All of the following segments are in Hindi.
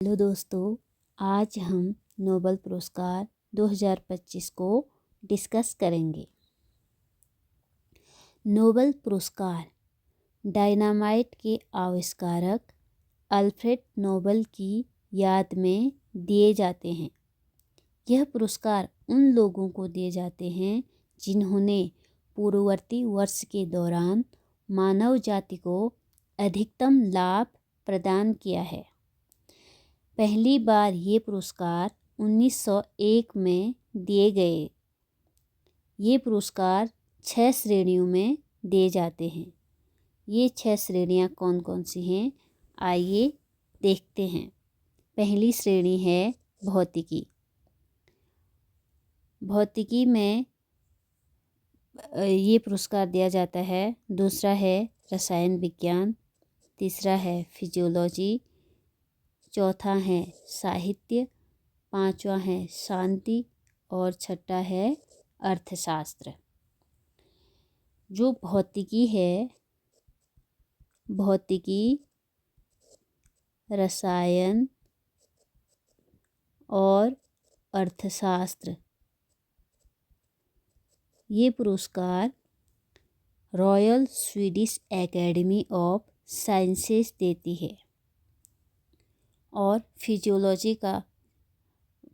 हेलो दोस्तों, आज हम नोबेल पुरस्कार 2025 को डिस्कस करेंगे। नोबेल पुरस्कार डायनामाइट के आविष्कारक अल्फ्रेड नोबेल की याद में दिए जाते हैं। यह पुरस्कार उन लोगों को दिए जाते हैं जिन्होंने पूर्ववर्ती वर्ष के दौरान मानव जाति को अधिकतम लाभ प्रदान किया है। पहली बार ये पुरस्कार 1901 में दिए गए। ये पुरस्कार 6 श्रेणियों में दिए जाते हैं। ये 6 श्रेणियाँ कौन कौन सी हैं, आइए देखते हैं। पहली श्रेणी है भौतिकी। भौतिकी में ये पुरस्कार दिया जाता है। दूसरा है रसायन विज्ञान, तीसरा है फिजियोलॉजी, चौथा है साहित्य, पांचवा है शांति और छठा है अर्थशास्त्र। जो भौतिकी है, भौतिकी, रसायन और अर्थशास्त्र, ये पुरस्कार royal Swedish academy of sciences देती है। और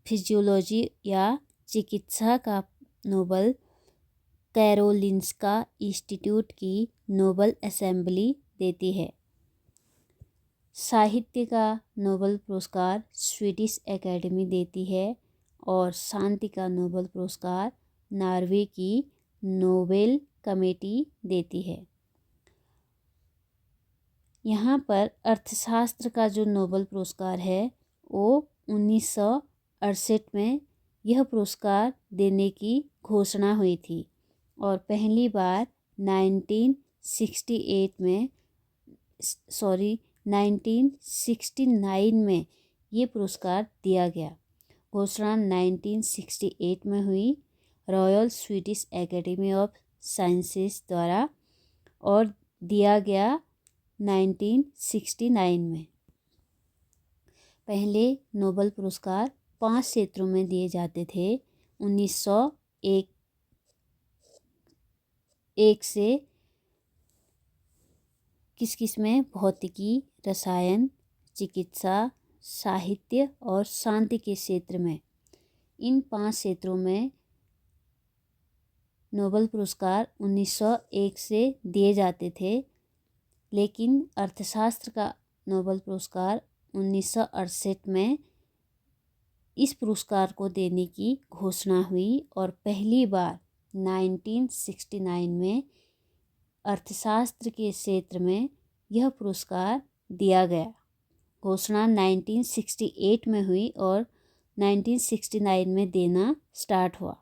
फिजियोलॉजी या चिकित्सा का नोबेल कैरोलिंस्का इंस्टीट्यूट की नोबेल असेंबली देती है। साहित्य का नोबेल पुरस्कार स्वीडिश एकेडमी देती है और शांति का नोबेल पुरस्कार नॉर्वे की नोबेल कमेटी देती है। यहाँ पर अर्थशास्त्र का जो नोबेल पुरस्कार है वो 1968 में यह पुरस्कार देने की घोषणा हुई थी और पहली बार 1969 में ये पुरस्कार दिया गया। घोषणा 1968 में हुई royal Swedish academy of sciences द्वारा और दिया गया 1969 में। पहले नोबेल पुरस्कार 5 क्षेत्रों में दिए जाते थे। 1901 से किस में भौतिकी, रसायन, चिकित्सा, साहित्य और शांति के क्षेत्र में, इन 5 क्षेत्रों में नोबेल पुरस्कार 1901 से दिए जाते थे। लेकिन अर्थशास्त्र का नोबेल पुरस्कार 1968 में इस पुरस्कार को देने की घोषणा हुई और पहली बार 1969 में अर्थशास्त्र के क्षेत्र में यह पुरस्कार दिया गया। घोषणा 1968 में हुई और 1969 में देना स्टार्ट हुआ।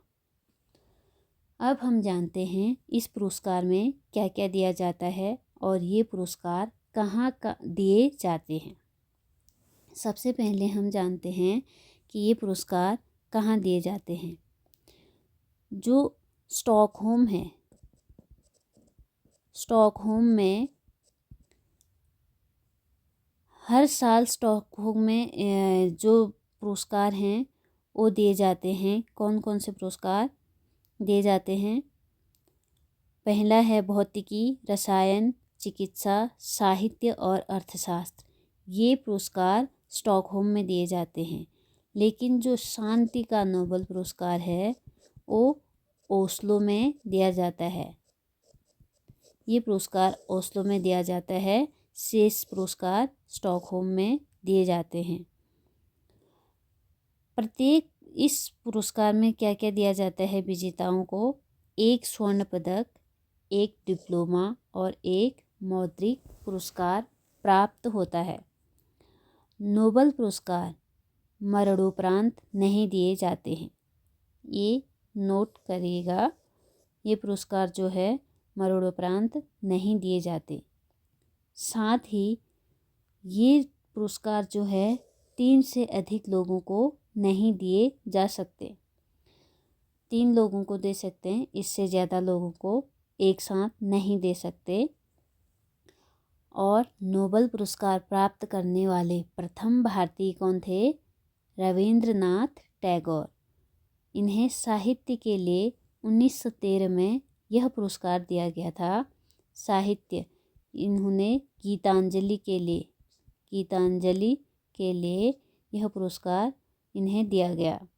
अब हम जानते हैं इस पुरस्कार में क्या क्या दिया जाता है और ये पुरस्कार कहाँ दिए जाते हैं। सबसे पहले हम जानते हैं कि ये पुरस्कार कहाँ दिए जाते हैं। जो स्टॉकहोम है, स्टॉकहोम में हर साल स्टॉकहोम में जो पुरस्कार हैं वो दिए जाते हैं। कौन कौन से पुरस्कार दिए जाते हैं? पहला है भौतिकी, रसायन, चिकित्सा, साहित्य और अर्थशास्त्र। ये पुरस्कार स्टॉकहोम में दिए जाते हैं। लेकिन जो शांति का नोबेल पुरस्कार है वो ओस्लो में दिया जाता है। ये पुरस्कार ओस्लो में दिया जाता है। शेष पुरस्कार स्टॉकहोम में दिए जाते हैं। प्रत्येक इस पुरस्कार में क्या क्या दिया जाता है विजेताओं को? 1 स्वर्ण पदक, 1 डिप्लोमा और 1 मौद्रिक पुरस्कार प्राप्त होता है। नोबेल पुरस्कार मरणोपरांत नहीं दिए जाते हैं। ये नोट करिएगा, ये पुरस्कार जो है मरणोपरांत नहीं दिए जाते। साथ ही ये पुरस्कार जो है 3 से अधिक लोगों को नहीं दिए जा सकते। 3 लोगों को दे सकते हैं, इससे ज़्यादा लोगों को एक साथ नहीं दे सकते। और नोबेल पुरस्कार प्राप्त करने वाले प्रथम भारतीय कौन थे? रविंद्रनाथ टैगोर। इन्हें साहित्य के लिए 1913 में यह पुरस्कार दिया गया था। साहित्य, इन्होंने गीतांजलि के लिए यह पुरस्कार इन्हें दिया गया।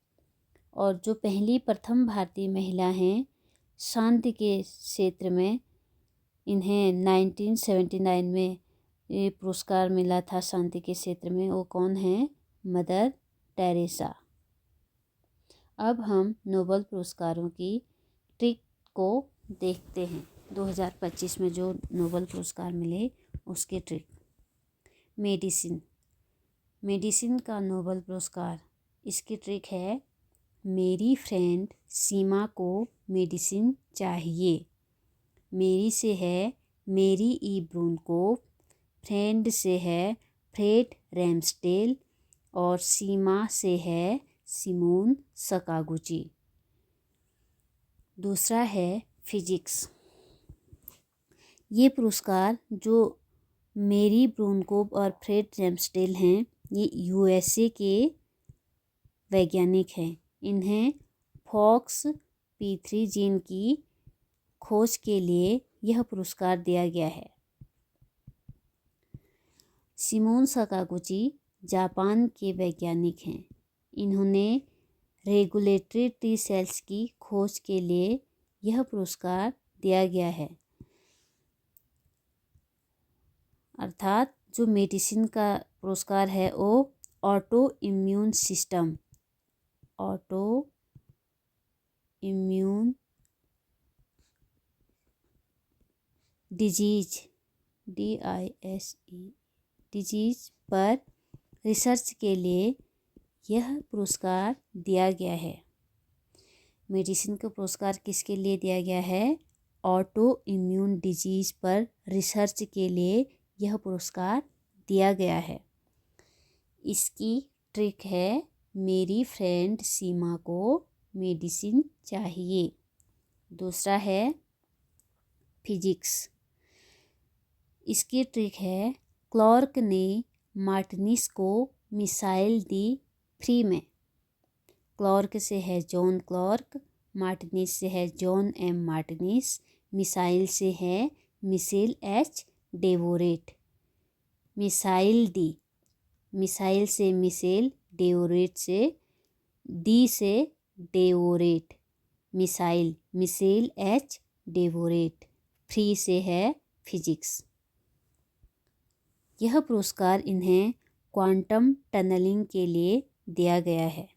और जो पहली प्रथम भारतीय महिला हैं शांति के क्षेत्र में, इन्हें 1979 में ये पुरस्कार मिला था शांति के क्षेत्र में। वो कौन है? Mother Teresa. अब हम नोबेल पुरस्कारों की ट्रिक को देखते हैं। 2025 में जो नोबेल पुरस्कार मिले उसके ट्रिक। मेडिसिन का नोबेल पुरस्कार, इसकी ट्रिक है, मेरी फ्रेंड सीमा को मेडिसिन चाहिए। मेरी से है मेरी ई ब्रूनकोव, फ्रेंड से है फ्रेड रैम्सडेल और सीमा से है सिमोन सकागुची। दूसरा है फिजिक्स। ये पुरस्कार जो मेरी ब्रूनकोव और फ्रेड रैम्सडेल हैं, ये यूएसए के वैज्ञानिक हैं। इन्हें FOXP3 जीन की खोज के लिए यह पुरस्कार दिया गया है। सिमोन सकागुची जापान के वैज्ञानिक हैं। इन्होंने रेगुलेटरी टी सेल्स की खोज के लिए यह पुरस्कार दिया गया है। अर्थात जो मेडिसिन का पुरस्कार है वो ऑटो इम्यून डिजीज डिजीज पर रिसर्च के लिए यह पुरस्कार दिया गया है। मेडिसिन का पुरस्कार किसके लिए दिया गया है? ऑटो इम्यून डिजीज पर रिसर्च के लिए यह पुरस्कार दिया गया है। इसकी ट्रिक है, मेरी फ्रेंड सीमा को मेडिसिन चाहिए। दूसरा है फिजिक्स। इसकी ट्रिक है, क्लार्क ने मार्टिनिस को मिसाइल दी फ्री में। क्लार्क से है जॉन क्लार्क, मार्टिनिस से है जॉन एम मार्टिनिस, मिसाइल से है मिशेल एच डेवोरेट। मिसाइल से मिशेल, डेवोरेट से डी से डेवोरेट। मिसाइल मिशेल एच डेवोरेट, फ्री से है फिजिक्स। यह पुरस्कार इन्हें क्वांटम टनलिंग के लिए दिया गया है।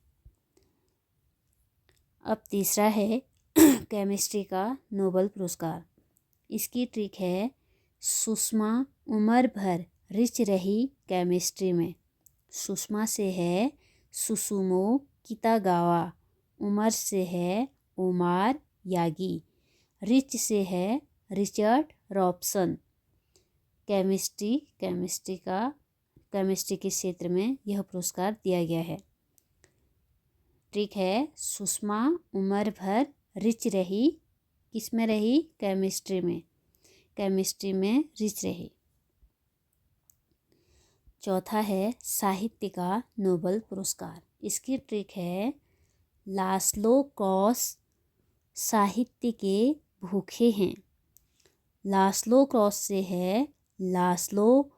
अब तीसरा है केमिस्ट्री का नोबेल पुरस्कार। इसकी ट्रिक है, सुषमा उम्र भर रिच रही केमिस्ट्री में। सुषमा से है सुसुमो कितागावा, उमर से है ओमार यागी, रिच से है रिचर्ड रॉबसन। केमिस्ट्री के क्षेत्र में यह पुरस्कार दिया गया है। ट्रिक है, सुषमा उम्र भर रिच रही, किसमें रही? केमिस्ट्री में रिच रही। चौथा है साहित्य का नोबेल पुरस्कार। इसकी ट्रिक है, लास्लो क्रॉस साहित्य के भूखे हैं। लास्लो क्रॉस से है लास्लो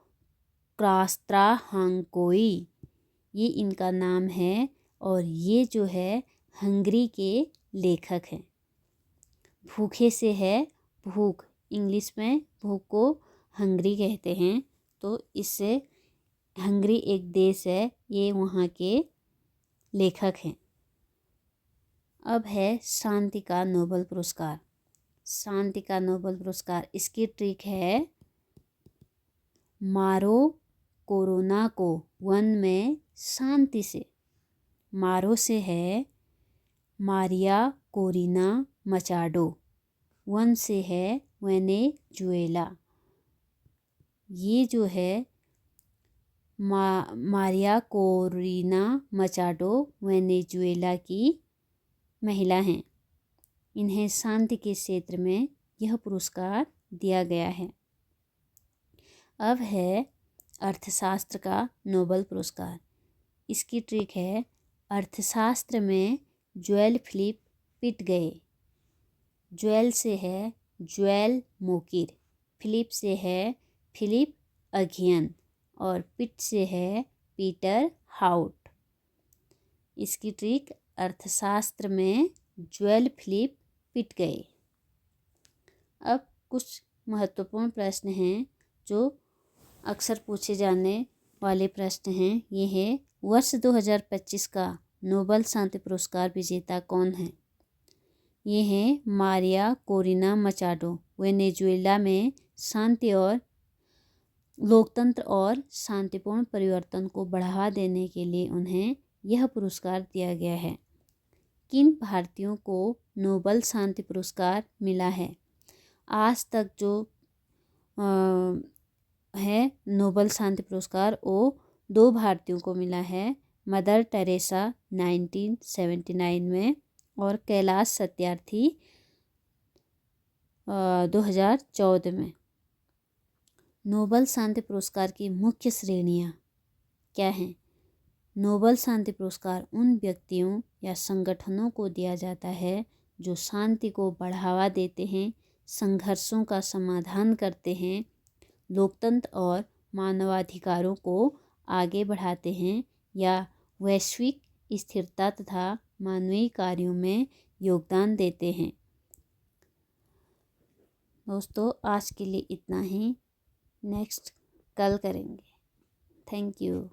क्रास्त्राहांकोई, ये इनका नाम है और ये जो है हंगरी के लेखक हैं। भूखे से है भूख, इंग्लिश में भूख को हंगरी कहते हैं, तो इससे हंगरी एक देश है, ये वहाँ के लेखक हैं। अब है शांति का नोबेल पुरस्कार। शांति का नोबेल पुरस्कार, इसकी ट्रिक है, मारो कोरोना को वन में शांति से। मारो से है मारिया कोरिना मचाडो, वन से है वेनेजुएला। ये जो है मारिया कोरिना मचाडो वेनेजुएला की महिला हैं। इन्हें शांति के क्षेत्र में यह पुरस्कार दिया गया है। अब है अर्थशास्त्र का नोबेल पुरस्कार। इसकी ट्रिक है, अर्थशास्त्र में जोएल फिलिप पिट गए। जोएल से है जोएल मोकिर, फिलिप से है फिलिप अगियन और पिट से है पीटर हाउट। इसकी ट्रिक, अर्थशास्त्र में जोएल फिलिप पिट गए। अब कुछ महत्वपूर्ण प्रश्न हैं जो अक्सर पूछे जाने वाले प्रश्न हैं। ये है, वर्ष 2025 का नोबेल शांति पुरस्कार विजेता कौन है? ये हैं मारिया कोरिना मचाडो। वेनेजुएला में शांति और लोकतंत्र और शांतिपूर्ण परिवर्तन को बढ़ावा देने के लिए उन्हें यह पुरस्कार दिया गया है। किन भारतीयों को नोबेल शांति पुरस्कार मिला है? आज तक जो है नोबेल शांति पुरस्कार, वो 2 भारतीयों को मिला है। मदर टेरेसा 1979 में और कैलाश सत्यार्थी 2014 में। नोबेल शांति पुरस्कार की मुख्य श्रेणियाँ क्या हैं? नोबेल शांति पुरस्कार उन व्यक्तियों या संगठनों को दिया जाता है जो शांति को बढ़ावा देते हैं, संघर्षों का समाधान करते हैं, लोकतंत्र और मानवाधिकारों को आगे बढ़ाते हैं या वैश्विक स्थिरता तथा मानवीय कार्यों में योगदान देते हैं। दोस्तों, आज के लिए इतना ही। नेक्स्ट कल करेंगे। Thank you.